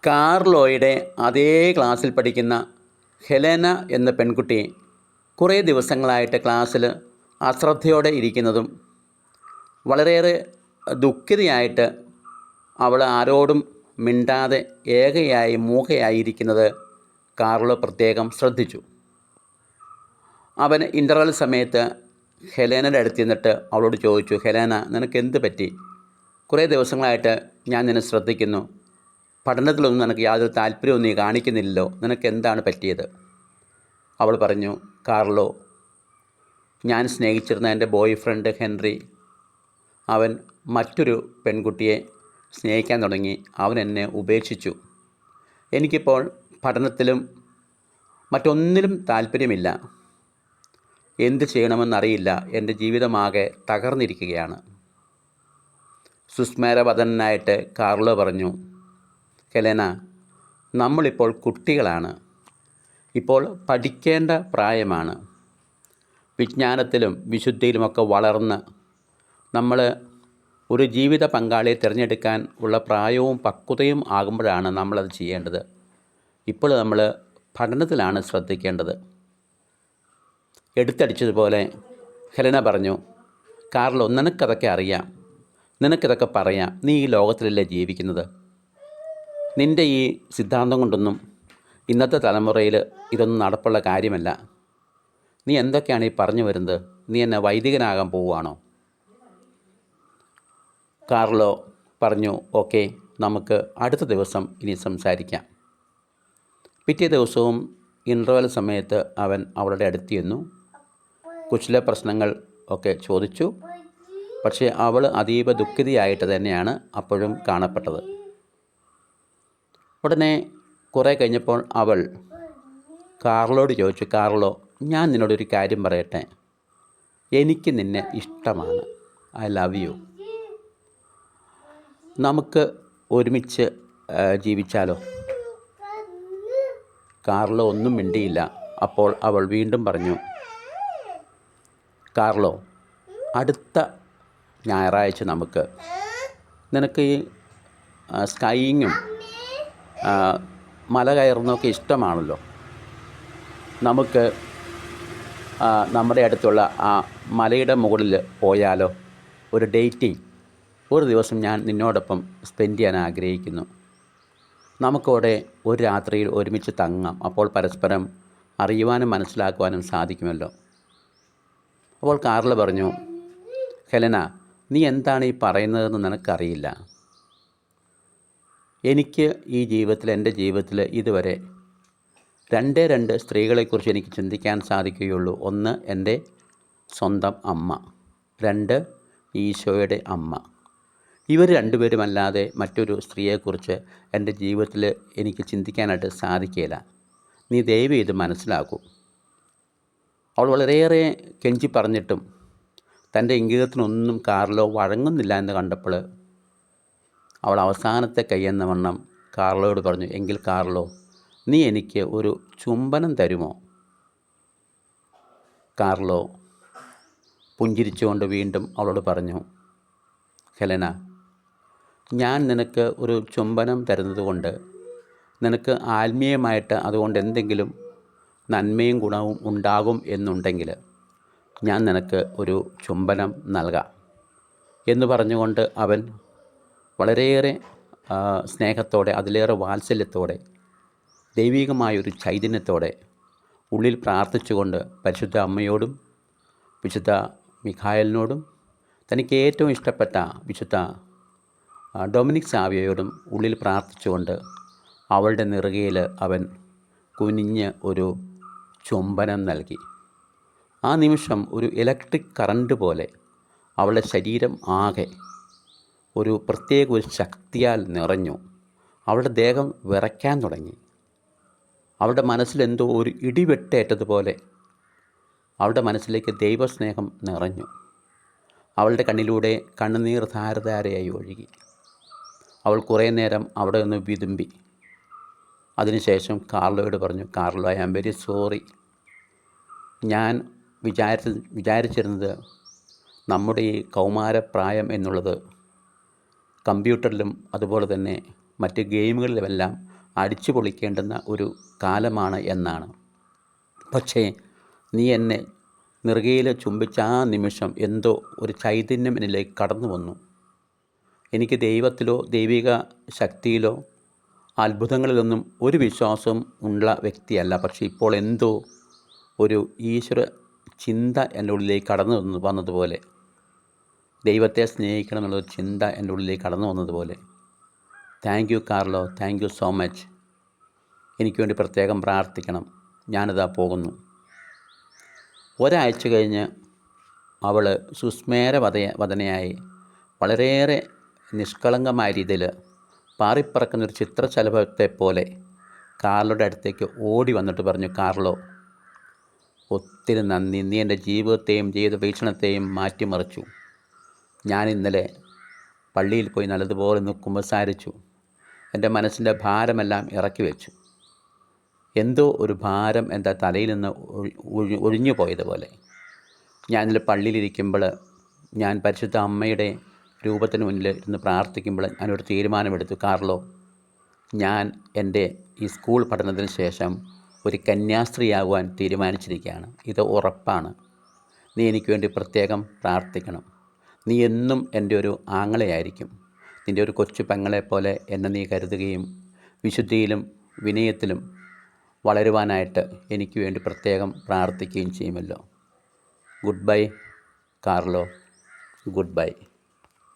കാർലോയുടെ അതേ ക്ലാസ്സിൽ പഠിക്കുന്ന ഹെലേന എന്ന പെൺകുട്ടി കുറേ ദിവസങ്ങളായിട്ട് ക്ലാസ്സിൽ അശ്രദ്ധയോടെ ഇരിക്കുന്നതും വളരെയേറെ ദുഃഖിതയായിട്ട് അവൾ ആരോടും മിണ്ടാതെ ഏകയായി മൂകയായിരിക്കുന്നത് കാർലോ പ്രത്യേകം ശ്രദ്ധിച്ചു. അവൻ ഇൻ്റർവെൽ സമയത്ത് ഹെലേനയുടെ അടുത്ത് ചെന്നിട്ട് അവളോട് ചോദിച്ചു, ഹെലേന, നിനക്ക് എന്ത് പറ്റി? കുറേ ദിവസങ്ങളായിട്ട് ഞാൻ നിന്നെ ശ്രദ്ധിക്കുന്നു, പഠനത്തിലൊന്നും നിനക്ക് യാതൊരു താല്പര്യമൊന്നും നീ കാണിക്കുന്നില്ലല്ലോ, നിനക്ക് എന്താണ് പറ്റിയത്? അവൾ പറഞ്ഞു, കാർലോ, ഞാൻ സ്നേഹിച്ചിരുന്ന എൻ്റെ ബോയ് ഫ്രണ്ട് ഹെൻറി, അവൻ മറ്റൊരു പെൺകുട്ടിയെ സ്നേഹിക്കാൻ തുടങ്ങി. അവൻ എന്നെ ഉപേക്ഷിച്ചു. എനിക്കിപ്പോൾ പഠനത്തിലും മറ്റൊന്നിലും താല്പര്യമില്ല. എന്ത് ചെയ്യണമെന്നറിയില്ല. എൻ്റെ ജീവിതമാകെ തകർന്നിരിക്കുകയാണ്. സുസ്മേരവദനായിട്ട് കാർലോ പറഞ്ഞു, ഹെലേന, നമ്മളിപ്പോൾ കുട്ടികളാണ്. ഇപ്പോൾ പഠിക്കേണ്ട പ്രായമാണ്. വിജ്ഞാനത്തിലും വിശുദ്ധിയിലുമൊക്കെ വളർന്ന് നമ്മൾ ഒരു ജീവിത പങ്കാളിയെ തിരഞ്ഞെടുക്കാൻ ഉള്ള പ്രായവും പക്വതയും ആകുമ്പോഴാണ് നമ്മളത് ചെയ്യേണ്ടത്. ഇപ്പോൾ നമ്മൾ പഠനത്തിലാണ് ശ്രദ്ധിക്കേണ്ടത്. എടുത്തടിച്ചതുപോലെ ഹെലന പറഞ്ഞു, കാർലോ, നിനക്കതൊക്കെ അറിയാം, നിനക്കിതൊക്കെ പറയാം. നീ ഈ ലോകത്തിലല്ലേ ജീവിക്കുന്നത്. നിൻ്റെ ഈ സിദ്ധാന്തം കൊണ്ടൊന്നും ഇന്നത്തെ തലമുറയിൽ ഇതൊന്നും നടപ്പുള്ള കാര്യമല്ല. നീ എന്തൊക്കെയാണ് ഈ പറഞ്ഞു വരുന്നത്? നീ എന്നെ വൈദികനാകാൻ പോവുകയാണോ? കാർലോ പറഞ്ഞു, ഓക്കെ, നമുക്ക് അടുത്ത ദിവസം ഇനി സംസാരിക്കാം. പിറ്റേ ദിവസവും ഇൻ്റർവെൽ സമയത്ത് അവൻ അവളുടെ അടുത്ത് ചെന്നു. കുശല പ്രശ്നങ്ങൾ ഒക്കെ ചോദിച്ചു. പക്ഷേ അവൾ അതീവ ദുഃഖിതയായിട്ട് തന്നെയാണ് അപ്പോഴും കാണപ്പെട്ടത്. ഉടനെ കുറേ കഴിഞ്ഞപ്പോൾ അവൾ കാർലോട് ചോദിച്ചു, കാർലോ, ഞാൻ നിന്നോടൊരു കാര്യം പറയട്ടെ. എനിക്ക് നിന്നെ ഇഷ്ടമാണ്. I love you. നമുക്ക് ഒരുമിച്ച് ജീവിച്ചാലോ? കാർലോ ഒന്നും മിണ്ടിയില്ല. അപ്പോൾ അവൾ വീണ്ടും പറഞ്ഞു, കാർലോ, അടുത്ത ഞായറാഴ്ച നിനക്ക് ഈ സ്കൈയിങ്ങും മല കയറുന്നതൊക്കെ ഇഷ്ടമാണല്ലോ. നമുക്ക് നമ്മുടെ അടുത്തുള്ള ആ മലയുടെ മുകളിൽ പോയാലോ? ഒരു ഡേറ്റിംഗ്. ഒരു ദിവസം ഞാൻ നിന്നോടൊപ്പം സ്പെൻഡ് ചെയ്യാൻ ആഗ്രഹിക്കുന്നു. നമുക്കവിടെ ഒരു രാത്രിയിൽ ഒരുമിച്ച് തങ്ങാം. അപ്പോൾ പരസ്പരം അറിയുവാനും മനസ്സിലാക്കുവാനും സാധിക്കുമല്ലോ. അപ്പോൾ കാർലോ പറഞ്ഞു, ഹെലന, നീ എന്താണ് ഈ പറയുന്നതെന്ന് നിനക്കറിയില്ല. എനിക്ക് ഈ ജീവിതത്തിൽ, എൻ്റെ ജീവിതത്തിൽ ഇതുവരെ രണ്ട് സ്ത്രീകളെക്കുറിച്ച് എനിക്ക് ചിന്തിക്കാൻ സാധിക്കുകയുള്ളൂ. ഒന്ന് എൻ്റെ സ്വന്തം അമ്മ, രണ്ട് ഈശോയുടെ അമ്മ. ഇവർ രണ്ടുപേരുമല്ലാതെ മറ്റൊരു സ്ത്രീയെക്കുറിച്ച് എൻ്റെ ജീവിതത്തിൽ എനിക്ക് ചിന്തിക്കാനായിട്ട് സാധിക്കില്ല. നീ ദയവ് ഇത് മനസ്സിലാക്കൂ. അവൾ വളരെയേറെ കെഞ്ചി പറഞ്ഞിട്ടും തൻ്റെ ഇംഗിതത്തിനൊന്നും കാർലോ വഴങ്ങുന്നില്ല എന്ന് കണ്ടപ്പോൾ അവൾ അവസാനത്തെ കൈയെന്ന വണ്ണം കാർലോയോട് പറഞ്ഞു, എങ്കിൽ കാർലോ, നീ എനിക്ക് ഒരു ചുംബനം തരുമോ? കാർലോ പുഞ്ചിരിച്ചുകൊണ്ട് വീണ്ടും അവളോട് പറഞ്ഞു, ഹെലന, ഞാൻ നിനക്ക് ഒരു ചുംബനം തരുന്നത് കൊണ്ട് നിനക്ക് ആത്മീയമായിട്ട് അതുകൊണ്ട് എന്തെങ്കിലും നന്മയും ഗുണവും ഉണ്ടാകും എന്നുണ്ടെങ്കിൽ ഞാൻ നിനക്ക് ഒരു ചുംബനം നൽകാം എന്ന് പറഞ്ഞുകൊണ്ട് അവൻ വളരെയേറെ സ്നേഹത്തോടെ, അതിലേറെ വാത്സല്യത്തോടെ, ദൈവികമായൊരു ചൈതന്യത്തോടെ ഉള്ളിൽ പ്രാർത്ഥിച്ചുകൊണ്ട് പരിശുദ്ധ അമ്മയോടും വിശുദ്ധ മിഖായലിനോടും തനിക്ക് ഏറ്റവും ഇഷ്ടപ്പെട്ട വിശുദ്ധ ഡൊമിനിക് സാവിയോടും ഉള്ളിൽ പ്രാർത്ഥിച്ചുകൊണ്ട് അവളുടെ നെറുകയിൽ അവൻ കുനിഞ്ഞ് ഒരു ചുംബനം നൽകി. ആ നിമിഷം ഒരു ഇലക്ട്രിക് കറണ്ട് പോലെ അവളുടെ ശരീരം ആകെ ഒരു പ്രത്യേക ഒരു ശക്തിയാൽ നിറഞ്ഞു. അവളുടെ ദേഹം വിറയ്ക്കാൻ തുടങ്ങി. അവളുടെ മനസ്സിലെന്തോ ഒരു ഇടിവെട്ടേറ്റതുപോലെ അവളുടെ മനസ്സിലേക്ക് ദൈവസ്നേഹം നിറഞ്ഞു. അവളുടെ കണ്ണിലൂടെ കണ്ണുനീർ ധാരധാരയായി ഒഴുകി. അവൾ കുറേ നേരം അവിടെ നിന്ന് വിതുമ്പി. അതിനുശേഷം കാർലോയോട് പറഞ്ഞു, Carlo, I am very sorry. ഞാൻ വിചാരിച്ചിരുന്നത് നമ്മുടെ ഈ കൗമാരപ്രായം എന്നുള്ളത് കമ്പ്യൂട്ടറിലും അതുപോലെ തന്നെ മറ്റ് ഗെയിമുകളിലുമെല്ലാം അടിച്ചു പൊളിക്കേണ്ടുന്ന ഒരു കാലമാണ് എന്നാണ്. പക്ഷേ നീ എന്നെ നെറുകയിൽ ചുംബിച്ച ആ നിമിഷം എന്തോ ഒരു ചൈതന്യം എന്നിലേക്ക് കടന്നു വന്നു. എനിക്ക് ദൈവത്തിലോ ദൈവിക ശക്തിയിലോ അത്ഭുതങ്ങളിലൊന്നും ഒരു വിശ്വാസവും ഉള്ള വ്യക്തിയല്ല. പക്ഷേ ഇപ്പോൾ എന്തോ ഒരു ഈശ്വര ചിന്ത എൻ്റെ ഉള്ളിലേക്ക് കടന്നു വന്നതുപോലെ, ദൈവത്തെ സ്നേഹിക്കണം എന്നുള്ളൊരു ചിന്ത എൻ്റെ ഉള്ളിലേക്ക് കടന്നു വന്നതുപോലെ. Thank you Carlo, thank you so much. എനിക്ക് വേണ്ടി പ്രത്യേകം പ്രാർത്ഥിക്കണം. ഞാനിതാ പോകുന്നു. ഒരാഴ്ച കഴിഞ്ഞ് അവൾ സുസ്മേരവദനയായി വളരെയേറെ നിഷ്കളങ്കമായ രീതിയിൽ പാറിപ്പറക്കുന്നൊരു ചിത്രശലഭത്തെ പോലെ കാർലോയുടെ അടുത്തേക്ക് ഓടി വന്നിട്ട് പറഞ്ഞു, കാർലോ, ഒത്തിരി നന്ദി. നീ എൻ്റെ ജീവിതത്തെയും ജീവിത വീക്ഷണത്തെയും മാറ്റിമറിച്ചു. ഞാൻ ഇന്നലെ പള്ളിയിൽ പോയി നല്ലതുപോലെ ഒന്ന് കുമ്പസാരിച്ചു. എൻ്റെ മനസ്സിൻ്റെ ഭാരമെല്ലാം ഇറക്കി വെച്ചു. എന്തോ ഒരു ഭാരം എൻ്റെ തലയിൽ നിന്ന് ഒഴിഞ്ഞു പോയതുപോലെ. ഞാൻ ഇന്നലെ പള്ളിയിലിരിക്കുമ്പോൾ, ഞാൻ പരിശുദ്ധ അമ്മയുടെ രൂപത്തിന് മുന്നിൽ ഇരുന്ന് പ്രാർത്ഥിക്കുമ്പോൾ ഞാനൊരു തീരുമാനമെടുത്തു. കാർലോ, ഞാൻ എൻ്റെ ഈ സ്കൂൾ പഠനത്തിന് ശേഷം ഒരു കന്യാസ്ത്രീയാകുവാൻ തീരുമാനിച്ചിരിക്കുകയാണ്. ഇത് ഉറപ്പാണ്. നീ എനിക്ക് വേണ്ടി പ്രത്യേകം പ്രാർത്ഥിക്കണം. നീ എന്നും എൻ്റെ ഒരു ആങ്ങളയായിരിക്കും. നിൻ്റെ ഒരു കൊച്ചു പെങ്ങളെപ്പോലെ എന്നെ നീ കരുതുകയും വിശുദ്ധിയിലും വിനയത്തിലും വളരുവാനായിട്ട് എനിക്ക് വേണ്ടി പ്രത്യേകം പ്രാർത്ഥിക്കുകയും ചെയ്യുമല്ലോ. Good bye Carlo, good bye.